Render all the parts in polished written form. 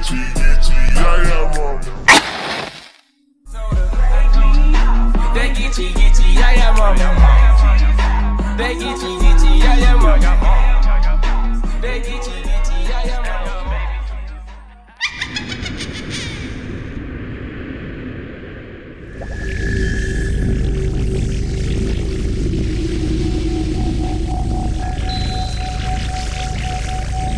YaYa mama. That gitchy YaYa mama. That gitchy YaYa mama. That gitchy YaYa mama.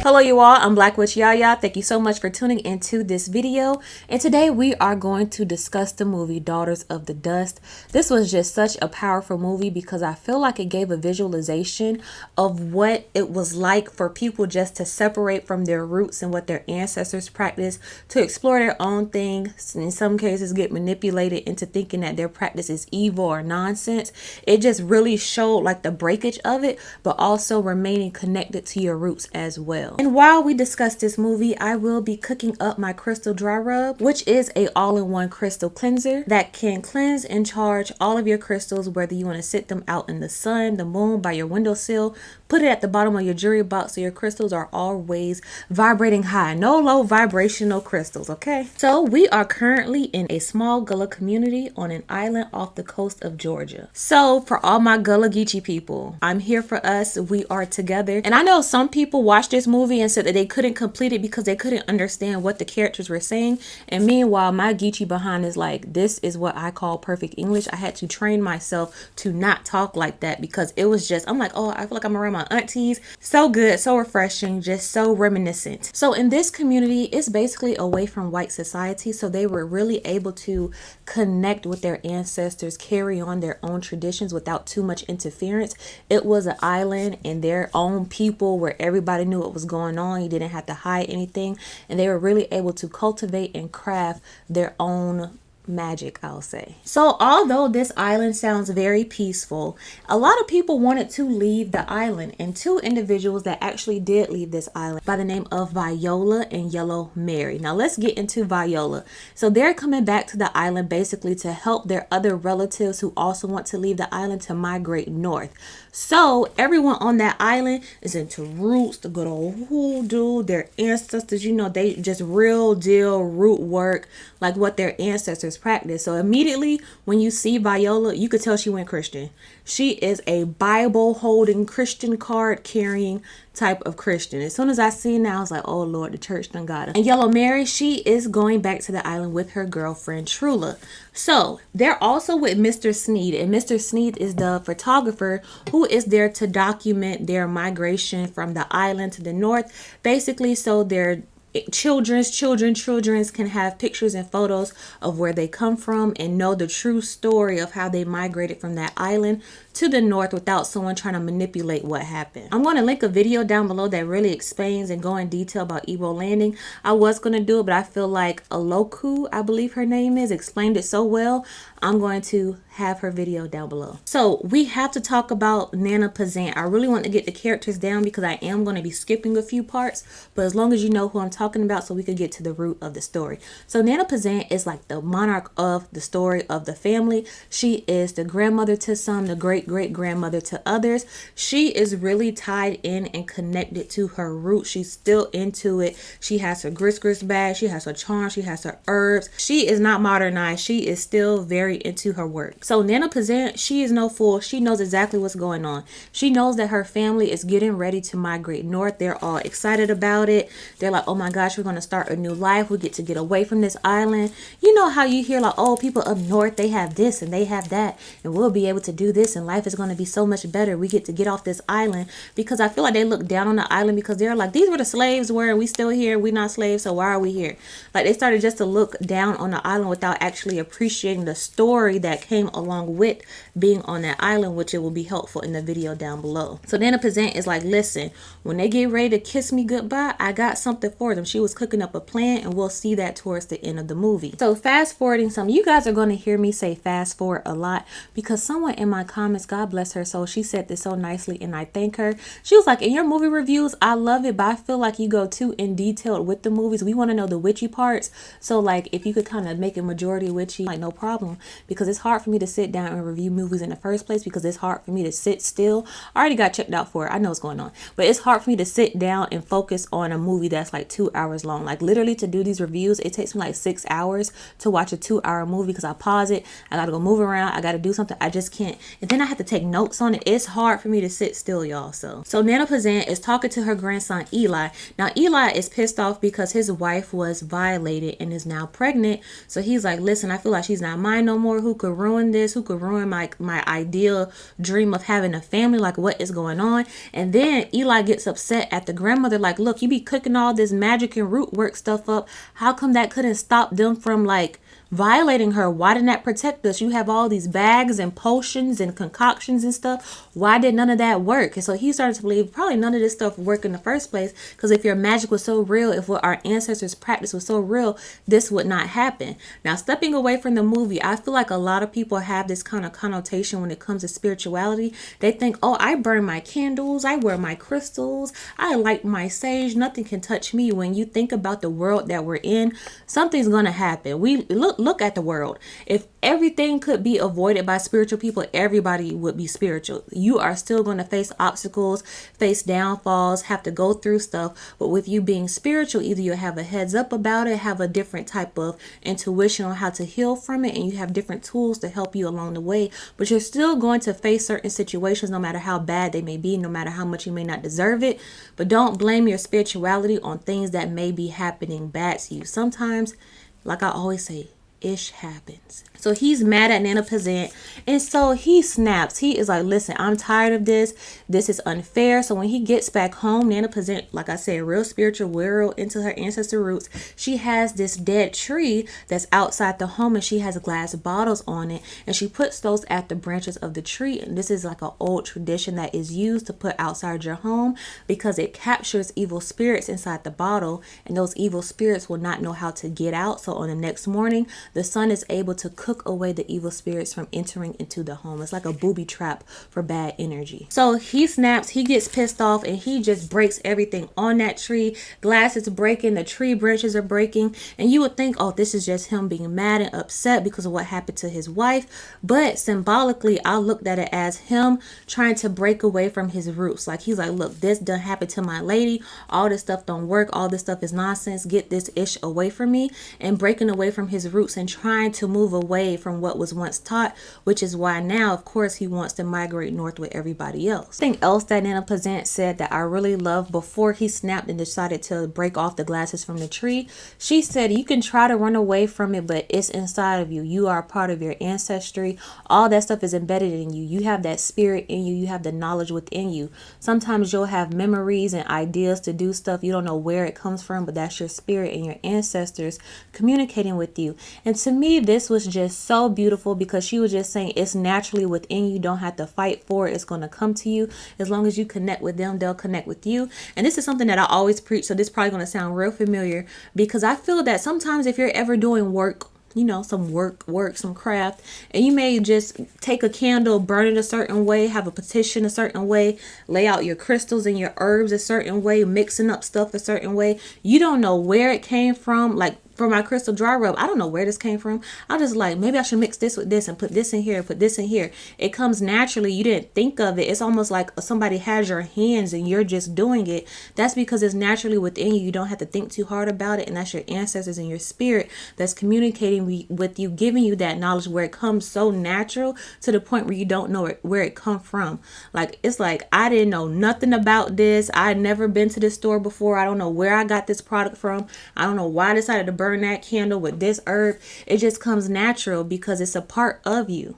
Hello you all, I'm BlaqueWitchYaya. Thank you so much for tuning into this video. And today we are going to discuss the movie Daughters of the Dust. This was just such a powerful movie because I feel like it gave a visualization of what it was like for people just to separate from their roots and what their ancestors practiced, to explore their own thing, in some cases get manipulated into thinking that their practice is evil or nonsense. It just really showed like the breakage of it, but also remaining connected to your roots as well. And while we discuss this movie, I will be cooking up my crystal dry rub, which is a all-in-one crystal cleanser that can cleanse and charge all of your crystals, whether you want to sit them out in the sun, the moon, by your windowsill, put it at the bottom of your jewelry box so your crystals are always vibrating high. No low vibrational crystals, okay? So we are currently in a small Gullah community on an island off the coast of Georgia. So for all my Gullah Geechee people, I'm here for us. We are together. And I know some people watch this movie and said that they couldn't complete it because they couldn't understand what the characters were saying. And meanwhile, my Geechee behind is like, this is what I call perfect English. I had to train myself to not talk like that because it was just, I'm like, oh, I feel like I'm around my aunties. So good, so refreshing, just so reminiscent. So in this community, it's basically away from white society. So they were really able to connect with their ancestors, carry on their own traditions without too much interference. It was an island and their own people where everybody knew what was going on. You didn't have to hide anything, and they were really able to cultivate and craft their own magic, I'll say. So although this island sounds very peaceful, a lot of people wanted to leave the island, and two individuals that actually did leave this island by the name of Viola and Yellow Mary. Now let's get into Viola. So they're coming back to the island basically to help their other relatives who also want to leave the island to migrate north. So everyone on that island is into roots, the good old hoodoo, their ancestors, you know, they just real deal root work, like what their ancestors practice. So immediately when you see Viola, you could tell she went Christian. She is a Bible holding, Christian card carrying type of Christian. As soon as I seen that, I was like, oh Lord, the church done got her. And Yellow Mary, she is going back to the island with her girlfriend Trula. So they're also with Mr. Sneed, and Mr. Sneed is the photographer who is there to document their migration from the island to the north, basically so their children's can have pictures and photos of where they come from and know the true story of how they migrated from that island to the north without someone trying to manipulate what happened. I'm going to link a video down below that really explains and go in detail about Evo landing. I was going to do it, but I feel like Aloku, I believe her name is, explained it so well. I'm going to have her video down below. So we have to talk about Nana Pezant. I really want to get the characters down because I am going to be skipping a few parts, but as long as you know who I'm talking about so we could get to the root of the story. So Nana Pezant is like the monarch of the story of the family. She is the grandmother to some, the great-great-grandmother to others. She is really tied in and connected to her roots. She's still into it. She has her grist bag. She has her charms. She has her herbs. She is not modernized. She is still very into her work. So Nana Pezant, she is no fool. She knows exactly what's going on. She knows that her family is getting ready to migrate north. They're all excited about it. They're like, oh my gosh, we're going to start a new life. We get away from this island. You know how you hear like, oh, people up north, they have this and they have that, and we'll be able to do this, and life is going to be so much better. We get to get off this island, because I feel like they look down on the island because they're like, these were the slaves were, and we still here. We not slaves, so why are we here? Like they started just to look down on the island without actually appreciating the story that came along with being on that island, which it will be helpful in the video down below. So Nana Pezant is like, listen, when they get ready to kiss me goodbye, I got something for them. She was cooking up a plan, and we'll see that towards the end of the movie. So fast forwarding some, you guys are going to hear me say fast forward a lot because someone in my comments comments, God bless her soul, she said this so nicely and I thank her. She was like, in your movie reviews, I love it, but I feel like you go too in detail with the movies. We want to know the witchy parts. So like if you could kind of make a majority witchy, like no problem, because it's hard for me to sit down and review movies in the first place because it's hard for me to sit still. I already got checked out for it. I know what's going on, but it's hard for me to sit down and focus on a movie that's like 2 hours long. Like literally to do these reviews, it takes me like 6 hours to watch a 2-hour movie because I pause it. I got to go move around. I got to do something. I just can't. And then I have to take notes on it. It's hard for me to sit still, y'all. So Nana Pezant is talking to her grandson, Eli. Now, Eli is pissed off because his wife was violated and is now pregnant. So he's like, listen, I feel like she's not mine no more. Who could ruin this? Who could ruin my ideal dream of having a family? Like, what is going on? And then Eli gets upset at the grandmother. Like, look, you be cooking all this magic and root work stuff up. How come that couldn't stop them from like violating her? Why didn't that protect us? You have all these bags and potions and concoctions and stuff. Why did none of that work? And so he started to believe probably none of this stuff worked in the first place, because if your magic was so real, if what our ancestors practiced was so real, this would not happen. Now, stepping away from the movie, I feel like a lot of people have this kind of connotation when it comes to spirituality. They think, oh, I burn my candles, I wear my crystals, I light my sage, nothing can touch me. When you think about the world that we're in, something's gonna happen. We look at the world. If everything could be avoided by spiritual people, everybody would be spiritual. You are still going to face obstacles, face downfalls, have to go through stuff. But with you being spiritual, either you have a heads up about it, have a different type of intuition on how to heal from it, and you have different tools to help you along the way. But you're still going to face certain situations, no matter how bad they may be, no matter how much you may not deserve it. But don't blame your spirituality on things that may be happening bad to you. Sometimes, like I always say, ish happens. So he's mad at Nana Pezant, and so he snaps. He is like, listen, I'm tired of this. This is unfair. So when he gets back home, Nana Pezant, like I said, real spiritual, real into her ancestor roots. She has this dead tree that's outside the home, and she has glass bottles on it, and she puts those at the branches of the tree. And this is like an old tradition that is used to put outside your home because it captures evil spirits inside the bottle, and those evil spirits will not know how to get out. So on the next morning, the sun is able to cook away the evil spirits from entering into the home. It's like a booby trap for bad energy. So he snaps, he gets pissed off, and he just breaks everything on that tree. Glass is breaking, the tree branches are breaking, and you would think, oh, this is just him being mad and upset because of what happened to his wife. But symbolically, I looked at it as him trying to break away from his roots. Like, he's like, look, this done happened to my lady. All this stuff don't work. All this stuff is nonsense. Get this ish away from me. And breaking away from his roots and trying to move away from what was once taught, which is why now, of course, he wants to migrate north with everybody else. Something else that Nana Pezant said that I really love before he snapped and decided to break off the glasses from the tree, she said, you can try to run away from it, but it's inside of you. You are a part of your ancestry. All that stuff is embedded in you. You have that spirit in you. You have the knowledge within you. Sometimes you'll have memories and ideas to do stuff. You don't know where it comes from, but that's your spirit and your ancestors communicating with you. And to me, this was just so beautiful because she was just saying it's naturally within you. You don't have to fight for it. It's going to come to you. As long as you connect with them, they'll connect with you. And this is something that I always preach, so this is probably going to sound real familiar, because I feel that sometimes if you're ever doing work, you know, some work, some craft, and you may just take a candle, burn it a certain way, have a petition a certain way, lay out your crystals and your herbs a certain way, mixing up stuff a certain way. You don't know where it came from. Like, for my crystal dry rub, I don't know where this came from. I just like, maybe I should mix this with this and put this in here, put this in here. It comes naturally. You didn't think of it. It's almost like somebody has your hands and you're just doing it. That's because it's naturally within you. You don't have to think too hard about it. And that's your ancestors and your spirit that's communicating with you, giving you that knowledge where it comes so natural to the point where you don't know where it come from. Like, it's like, I didn't know nothing about this. I had never been to this store before. I don't know where I got this product from. I don't know why I decided to burn that candle with this herb. It just comes natural because it's a part of you.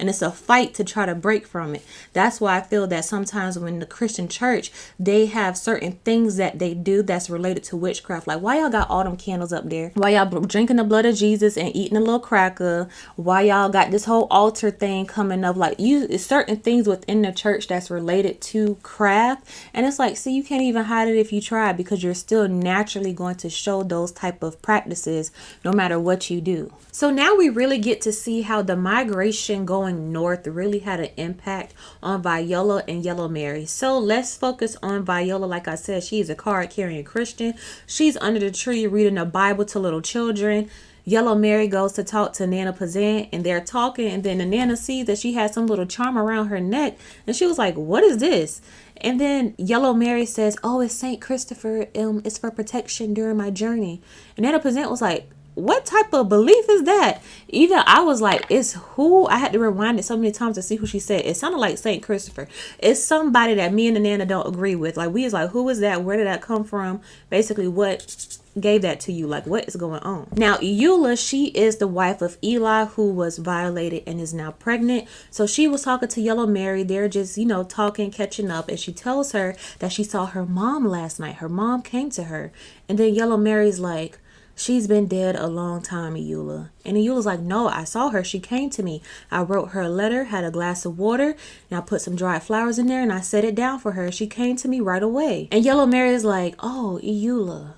And it's a fight to try to break from it. That's why I feel that sometimes when the Christian church, they have certain things that they do that's related to witchcraft. Like, why y'all got all them candles up there? Why y'all drinking the blood of Jesus and eating a little cracker? Why y'all got this whole altar thing coming up? Like, certain things within the church that's related to craft. And it's like, see, you can't even hide it if you try, because you're still naturally going to show those type of practices no matter what you do. So now we really get to see how the migration going going north really had an impact on Viola and Yellow Mary. So let's focus on Viola. Like I said, she's a card-carrying Christian. She's under the tree reading the Bible to little children. Yellow Mary goes to talk to Nana Pezant, and they're talking, and then the Nana sees that she has some little charm around her neck, and she was like, what is this? And then Yellow Mary says, oh, it's Saint Christopher. It's for protection during my journey. And Nana Pezant was like, what type of belief is that? Even I was like, it's who? I had to rewind it so many times to see who she said. It sounded like Saint Christopher. It's somebody that me and the Nana don't agree with. Like, we was like, who is that? Where did that come from? Basically, what gave that to you? Like, what is going on? Now, Eula, she is the wife of Eli, who was violated and is now pregnant. So she was talking to Yellow Mary. They're just, talking, catching up. And she tells her that she saw her mom last night. Her mom came to her. And then Yellow Mary's like, she's been dead a long time, Eula. And Eula's like, no, I saw her. She came to me. I wrote her a letter, had a glass of water, and I put some dried flowers in there, and I set it down for her. She came to me right away. And Yellow Mary is like, oh, Eula,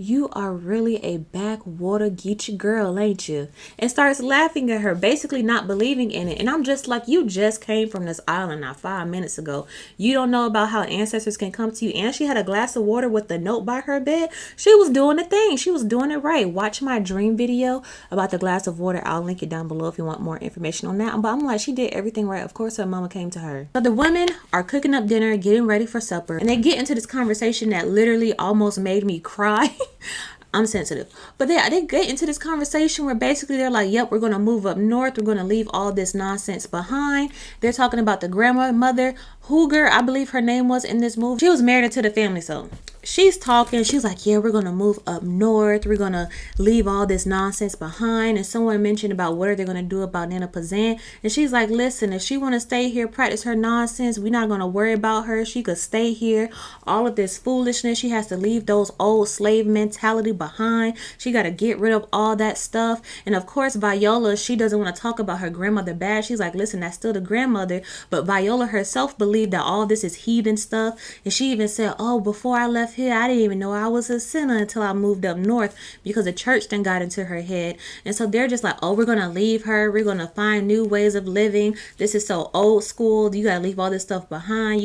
you are really a backwater Geechee girl, ain't you? And starts laughing at her, basically not believing in it. And I'm just like, you just came from this island not 5 minutes ago. You don't know about how ancestors can come to you. And she had a glass of water with a note by her bed. She was doing the thing. She was doing it right. Watch my dream video about the glass of water. I'll link it down below if you want more information on that. But I'm like, she did everything right. Of course, her mama came to her. So the women are cooking up dinner, getting ready for supper. And they get into this conversation that literally almost made me cry. I'm sensitive. But they get into this conversation where basically they're like, yep, we're going to move up north. We're going to leave all this nonsense behind. They're talking about the grandmother, Hooger, I believe her name was in this movie. She was married into the family, so she's talking. She's like, yeah, we're going to move up north. We're going to leave all this nonsense behind. And someone mentioned about what are they going to do about Nana Pezant. And she's like, listen, if she want to stay here, practice her nonsense, we're not going to worry about her. She could stay here. All of this foolishness, she has to leave those old slave mentality behind. She got to get rid of all that stuff. And of course, Viola, she doesn't want to talk about her grandmother bad. She's like, listen, that's still the grandmother. But Viola herself believed that all this is heathen stuff. And she even said, oh, before I left here, I didn't even know I was a sinner until I moved up north, because the church then got into her head. And so they're just like, oh, we're going to leave her. We're going to find new ways of living. This is so old school. You got to leave all this stuff behind.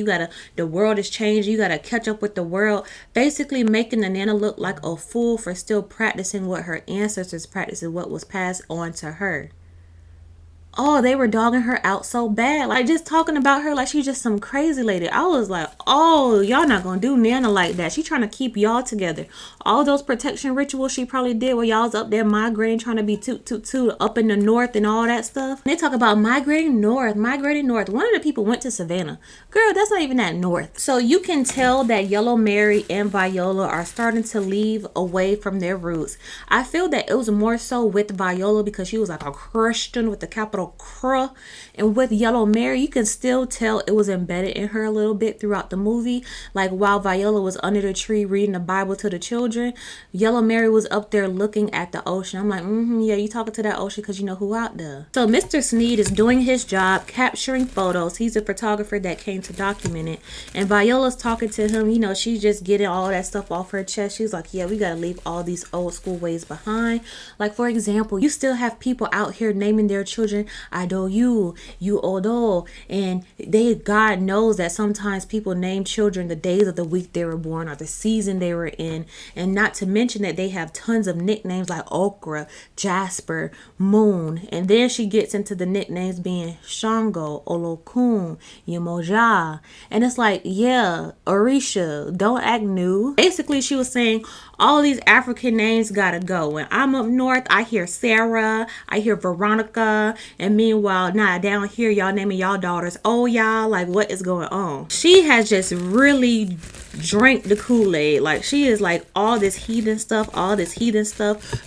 The world is changing. You got to catch up with the world. Basically making the Nana look like a fool for still practicing what her ancestors practiced and what was passed on to her. Oh, they were dogging her out so bad. Like, just talking about her like she's just some crazy lady. I was like, oh, y'all not gonna do Nana like that. She trying to keep y'all together. All those protection rituals she probably did while y'all was up there migrating, trying to be toot up in the north and all that stuff. And they talk about migrating north. One of the people went to Savannah. Girl, that's not even that north. So you can tell that Yellow Mary and Viola are starting to leave away from their roots. I feel that it was more so with Viola because she was like a Christian with the capital Cr. And with Yellow Mary, you can still tell it was embedded in her a little bit throughout the movie. Like while Viola was under the tree reading the Bible to the children, Yellow Mary was up there looking at the ocean. I'm like, yeah, you talking to that ocean because you know who out there. So Mr. Sneed is doing his job, capturing photos. He's a photographer that came to document it. And Viola's talking to him. She's just getting all that stuff off her chest. She's like, yeah, we got to leave all these old school ways behind. Like, for example, you still have people out here naming their children I do you odo, and God knows that sometimes people name children the days of the week they were born or the season they were in, and not to mention that they have tons of nicknames like Okra, Jasper, Moon, and then she gets into the nicknames being Shango, Olokun, Yemoja, and it's like, yeah, Orisha, don't act new. Basically, she was saying all these African names gotta go. When I'm up north, I hear Sarah, I hear Veronica, and meanwhile, down here, y'all naming y'all daughters, oh, y'all, like, what is going on? She has just really drank the Kool-Aid. Like, she is like all this heathen stuff,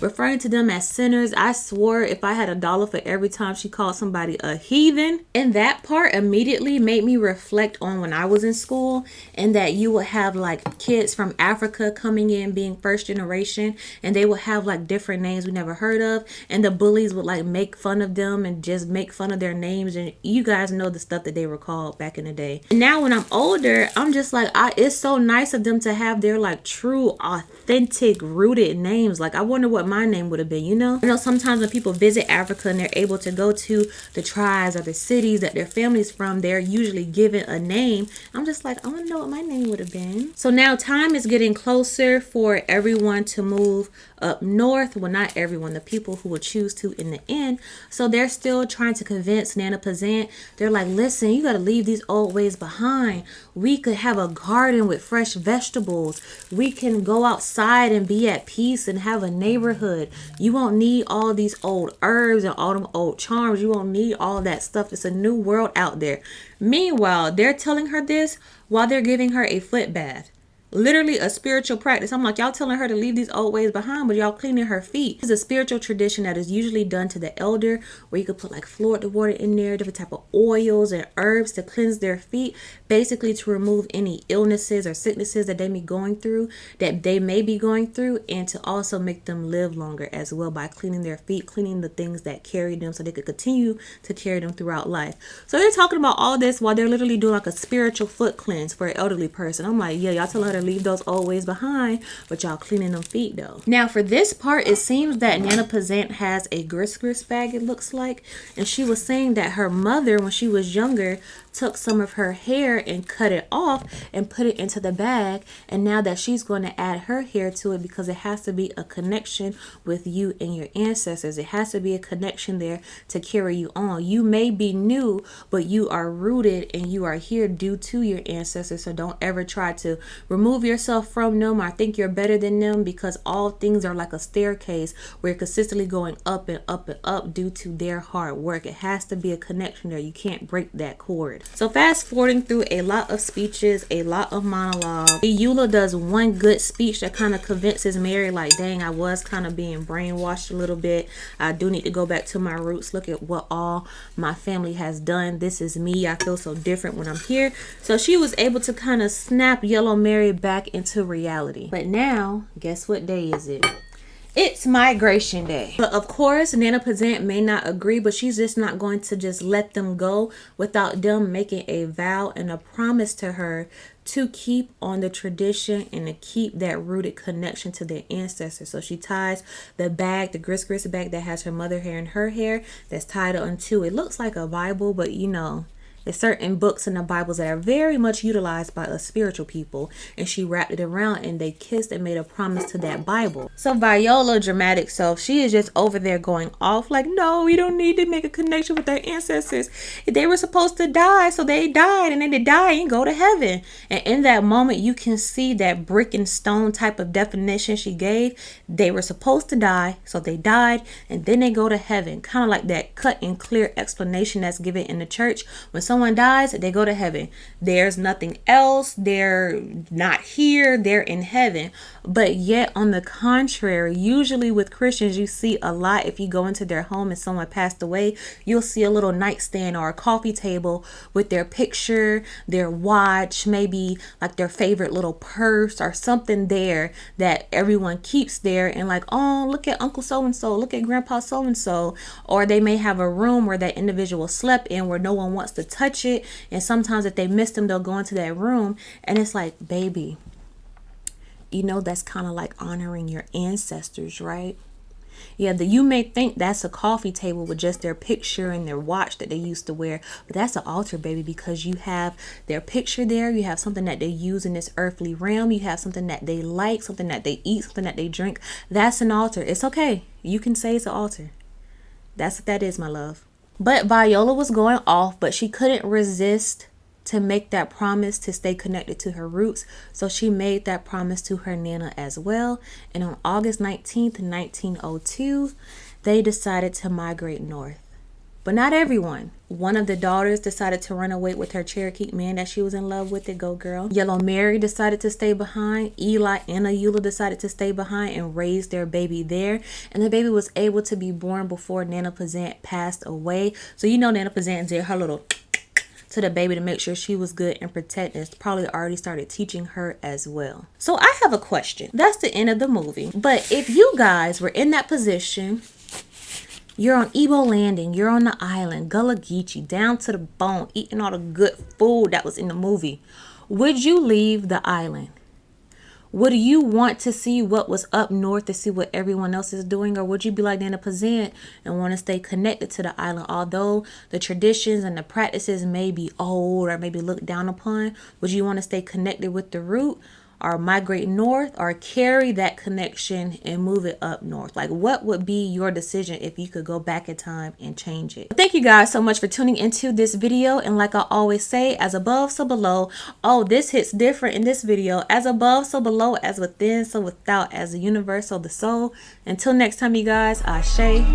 referring to them as sinners. I swore if I had $1 for every time she called somebody a heathen. And that part immediately made me reflect on when I was in school, and that you would have like kids from Africa coming in being first generation, and they would have like different names we never heard of, and the bullies would like make fun of them and just make fun of their names, and you guys know the stuff that they were called back in the day. And now when I'm older, I'm just like, it's so nice of them to have their like true, authentic, rooted names. Like I wonder what my name would have been, you know? I know sometimes when people visit Africa and they're able to go to the tribes or the cities that their family's from, they're usually given a name. I'm just like, I want to know what my name would have been. So now time is getting closer for everyone to move up north. Well, not everyone, the people who will choose to in the end. So they're still trying to convince Nana Pezant. They're like, listen, you got to leave these old ways behind. We could have a garden with fresh vegetables. We can go outside and be at peace and have a neighborhood. You won't need all these old herbs and all them old charms. You won't need all that stuff. It's a new world out there. Meanwhile, they're telling her this while they're giving her a foot bath. Literally a spiritual practice. I'm like, y'all telling her to leave these old ways behind, but y'all cleaning her feet. It's a spiritual tradition that is usually done to the elder, where you could put like fluoridated water in there, different type of oils and herbs to cleanse their feet, basically to remove any illnesses or sicknesses that they may be going through, and to also make them live longer as well by cleaning their feet, cleaning the things that carry them so they could continue to carry them throughout life. So they're talking about all this while they're literally doing like a spiritual foot cleanse for an elderly person. I'm like, yeah, y'all telling her to leave those old ways behind, but y'all cleaning them feet though. Now for this part, it seems that Nana Pezant has a grist bag, it looks like, and she was saying that her mother, when she was younger, took some of her hair and cut it off and put it into the bag, and now that she's going to add her hair to it because it has to be a connection with you and your ancestors. It has to be a connection there to carry you on. You may be new, but you are rooted and you are here due to your ancestors. So don't ever try to remove yourself from them or think you're better than them, because all things are like a staircase where you're consistently going up and up and up due to their hard work. It has to be a connection there. You can't break that cord. So fast forwarding through a lot of speeches, a lot of monologue, Eula does one good speech that kind of convinces Mary like, dang, I was kind of being brainwashed a little bit. I do need to go back to my roots. Look at what all my family has done. This is me. I feel so different when I'm here. So she was able to kind of snap Yellow Mary back into reality. But now, guess what day is it? It's migration day. But of course, Nana Pezant may not agree, but she's just not going to just let them go without them making a vow and a promise to her to keep on the tradition and to keep that rooted connection to their ancestors. So she ties the bag, the grist bag that has her mother hair and her hair, that's tied onto, it looks like a Bible, but you know, there's certain books in the Bibles that are very much utilized by us spiritual people, and she wrapped it around and they kissed and made a promise to that Bible. So Viola, dramatic self, she is just over there going off like, no, we don't need to make a connection with their ancestors. They were supposed to die, so they died, and then they die and go to heaven. And in that moment, you can see that brick and stone type of definition she gave. They were supposed to die, so they died, and then they go to heaven. Kind of like that cut and clear explanation that's given in the church. When someone dies, they go to heaven. There's nothing else. They're not here. They're in heaven. But yet, on the contrary, usually with Christians, you see a lot. If you go into their home and someone passed away, you'll see a little nightstand or a coffee table with their picture, their watch, maybe like their favorite little purse or something there that everyone keeps there, and like, oh, look at Uncle so-and-so, look at Grandpa so-and-so. Or they may have a room where that individual slept in where no one wants to touch it, and sometimes if they miss them, they'll go into that room, and it's like, baby, you know, that's kind of like honoring your ancestors, right? Yeah, you may think that's a coffee table with just their picture and their watch that they used to wear, but that's an altar, baby, because you have their picture there. You have something that they use in this earthly realm. You have something that they like, something that they eat, something that they drink. That's an altar. It's okay. You can say it's an altar. That's what that is, my love. But Viola was going off, but she couldn't resist to make that promise to stay connected to her roots. So she made that promise to her Nana as well. And on August 19th, 1902, they decided to migrate north. But not everyone. One of the daughters decided to run away with her Cherokee man that she was in love with. Go girl. Yellow Mary decided to stay behind. Eli and Eula decided to stay behind and raise their baby there. And the baby was able to be born before Nana Pezant passed away. So you know Nana Pezant did her little to the baby to make sure she was good and protected. It's probably already started teaching her as well. So I have a question. That's the end of the movie. But if you guys were in that position You're on Igbo Landing. You're on the island. Gullah down to the bone, eating all the good food that was in the movie. Would you leave the island? Would you want to see what was up north to see what everyone else is doing? Or would you be like Nana Pezant and want to stay connected to the island? Although the traditions and the practices may be old or maybe looked down upon, would you want to stay connected with the root? Or migrate north, or carry that connection and move it up north? Like, what would be your decision if you could go back in time and change it? Thank you guys so much for tuning into this video. And like I always say, as above, so below. Oh, this hits different in this video. As above, so below. As within, so without. As the universe, so the soul. Until next time, you guys, Ashe, baby.